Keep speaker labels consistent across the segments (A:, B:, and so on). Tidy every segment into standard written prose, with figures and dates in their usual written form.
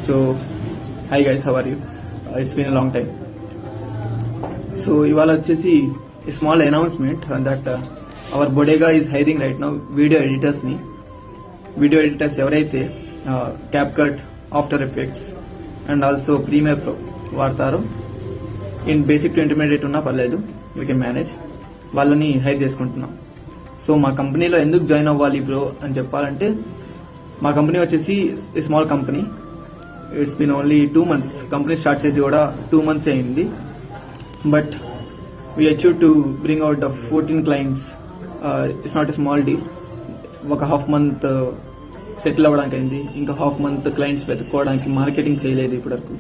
A: So, hi guys, how are you? It's been a long time. So, ఇవాళ వచ్చేసి small announcement that our bodega is hiring right now video editors ఎవరైతే CapCut, After Effects and also Premiere Pro వాడతారో, in basic to intermediate ఉన్నా పర్లేదు, you can manage, వాళ్ళని hire చేసుకుంటున్నాం. So మా కంపెనీలో ఎందుకు జాయిన్ అవ్వాలి బ్రో అని చెప్పాలంటే, మా కంపెనీ వచ్చేసి small company. It's been only 2 months. Company start చేసి కూడా 2 months అయింది. But we achieve to bring out 14 clients. It's not a small deal. ఒక హాఫ్ మంత్ సెటిల్ అవ్వడానికి అయింది, ఇంకా హాఫ్ మంత్ క్లయింట్స్ వెతుక్కోవడానికి మార్కెటింగ్ చేయలేదు ఇప్పటివరకు.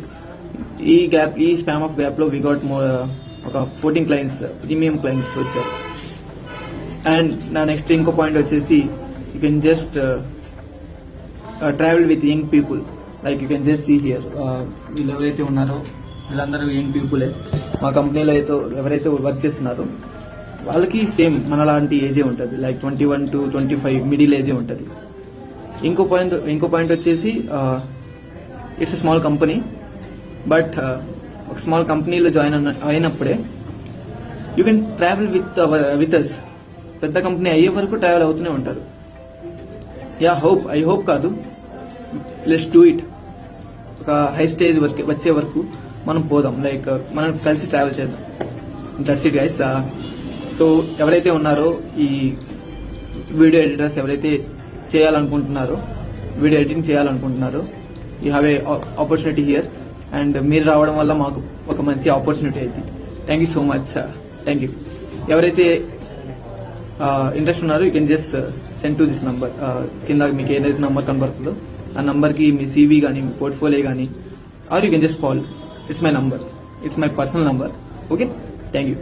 A: ఈ స్పామ్ ఆఫ్ గ్యాప్ లో వీ గాట్ ఒక 14 clients, ప్రీమియం క్లయింట్స్ వచ్చారు. అండ్ నా నెక్స్ట్ ఇంకో పాయింట్ వచ్చేసి, you can just travel with young people. Like you can just see here, వీళ్ళు ఎవరైతే ఉన్నారో వీళ్ళందరూ యంగ్ పీపులే. మా కంపెనీలో అయితే ఎవరైతే వర్క్ చేస్తున్నారో వాళ్ళకి సేమ్ మనలాంటి ఏజే ఉంటుంది, లైక్ 21 to 25 మిడిల్ ఏజే ఉంటుంది. ఇంకో పాయింట్ వచ్చేసి, it's a small company. But ఒక స్మాల్ కంపెనీలో జాయిన్ అయినప్పుడే you can travel with us. పెద్ద కంపెనీ అయ్యే వరకు ట్రావెల్ అవుతూనే ఉంటారు. ఐ హోప్ కాదు, లెట్స్ డూ ఇట్. ఒక హై స్టేజ్ వచ్చే వరకు మనం పోదాం, లైక్ మనం కలిసి ట్రావెల్ చేద్దాం. That's it guys. సో ఎవరైతే ఉన్నారో ఈ వీడియో ఎడిటర్స్, ఎవరైతే వీడియో ఎడిటింగ్ చేయాలనుకుంటున్నారో, you have a opportunity here. And మీరు రావడం వల్ల మాకు ఒక మంచి ఆపర్చునిటీ అయింది. Thank you so much. Thank you. ఎవరైతే ఇంట్రెస్ట్ ఉన్నారో, you can just send to this number. కింద మీకు ఏదైతే నంబర్ కనబడుతుందో ఆ నంబర్కి మీ CV కానీ, మీ పోర్ట్ఫోలియో కానీ, or you can just call. It's my number, it's my personal number. Okay, thank you.